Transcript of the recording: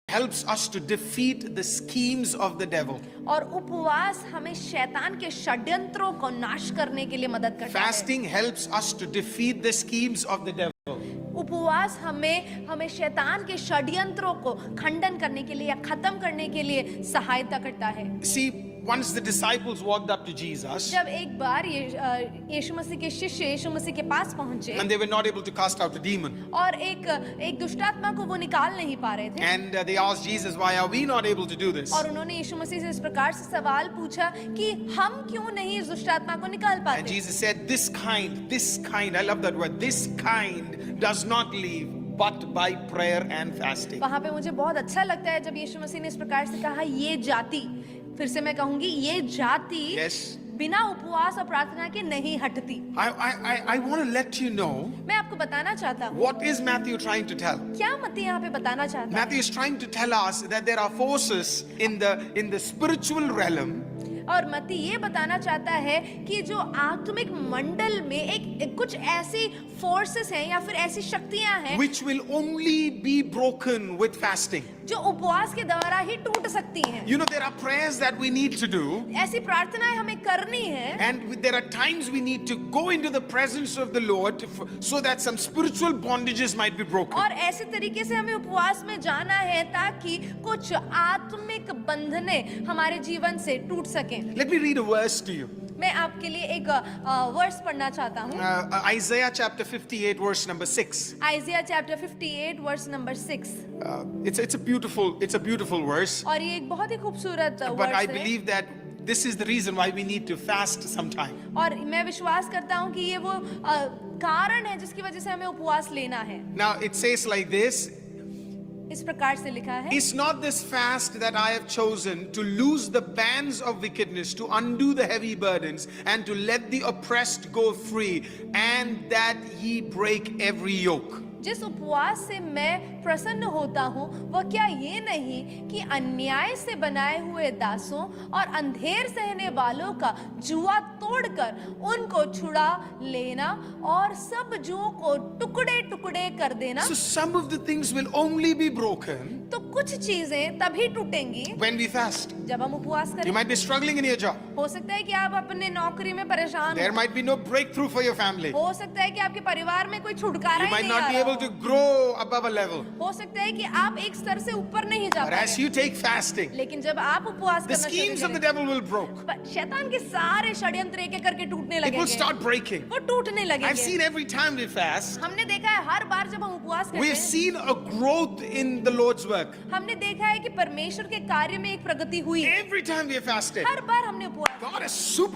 helps us to defeat the schemes of the devil. और उपवास हमें शैतान के षड्यंत्रों को नाश करने के लिए मदद करता है। Fasting helps us to defeat the schemes of the devil. उपवास हमें शैतान के षड्यंत्रों को खंडन करने के लिए या खत्म करने के लिए सहायता करता है। See, once the disciples walked up to Jesus जब एक बार यीशु मसीह के शिष्य यीशु मसीह के पास पहुंचे and they were not able to cast out a demon, और एक दुष्टात्मा को वो निकाल नहीं पा रहे थे, and they asked Jesus, why are we not able to do this? और उन्होंने यीशु मसीह से इस प्रकार से सवाल पूछा कि हम क्यों नहीं इस दुष्टात्मा को निकाल And पाते। Jesus said, this kind, I love that word, this kind does not leave but by prayer and fasting. वहां पे मुझे बहुत अच्छा लगता है जब यीशु मसीह ने इस प्रकार से कहा, ये जाति, फिर से मैं कहूंगी, ये जाति Yes. बिना उपवास और प्रार्थना के नहीं हटती। I want to let you know मैं आपको बताना चाहता हूँ what is Matthew trying to tell. क्या मत्ती यहाँ पे बताना चाहता है। Matthew is trying to tell us that there are forces in the spiritual realm और मत्ती ये बताना चाहता है कि जो आत्मिक मंडल में एक कुछ ऐसी फोर्सेस हैं या फिर ऐसी शक्तियां हैं which will only be broken with fasting. जो उपवास के द्वारा ही टूट सकती हैं। You know, there are prayers that we need to do, ऐसी प्रार्थनाएं हमें करनी है and there are times we need to go into the presence of the Lord so that some spiritual bondages might be broken. और ऐसे तरीके से हमें उपवास में जाना है ताकि कुछ आत्मिक बंधने हमारे जीवन से टूट सकें। Let me read a verse to you. मैं आपके लिए एक वर्स पढ़ना चाहता हूँ। Isaiah chapter 58 verse number 6. Isaiah chapter 58 verse number 6। It's a beautiful verse, और ये एक बहुत ही खूबसूरत but वर्स I है। believe that this is the reason why we need to fast sometime. और मैं विश्वास करता हूँ कि ये वो कारण है जिसकी वजह से हमें उपवास लेना है। Now it says like this, इस प्रकार से लिखा है, is not this fast that I have chosen to loose the bands of wickedness, to undo the heavy burdens, and to let the oppressed go free, and that ye break every yoke. जिस उपवास से मैं प्रसन्न होता हूँ वह क्या ये नहीं कि अन्याय से बनाए हुए दासों और अंधेर सहने वालों का जुआ तोड़कर उनको छुड़ा लेना और सब जुओं को टुकड़े टुकड़े कर देना। So some of the things will only be broken तो कुछ चीजें तभी टूटेंगी when we fast. जब हम उपवास You करें। might be struggling in your job. हो सकता है कि आप अपने नौकरी में परेशान There हो, might be no breakthrough for your family. हो सकता है कि आपके परिवार में कोई छुटकारा You ही might नहीं not आ be रहा able हो। to grow above a level. हो सकता है कि आप एक स्तर से ऊपर नहीं जा But as पाए, you take fasting, लेकिन जब आप उपवास the करना schemes of the शुरू devil will broke. करें, शैतान के सारे षड्यंत्र एक एक करके टूटने It will लगेंगे, start breaking. वो टूटने I've लगेंगे। seen every time we fast, हमने देखा है हर बार जब हम उपवास करते we've हैं, seen a growth in the Lord's work. हमने देखा है कि परमेश्वर के कार्य में एक प्रगति हुई है। Every time we have fasted, हर बार हमने उपवास God has super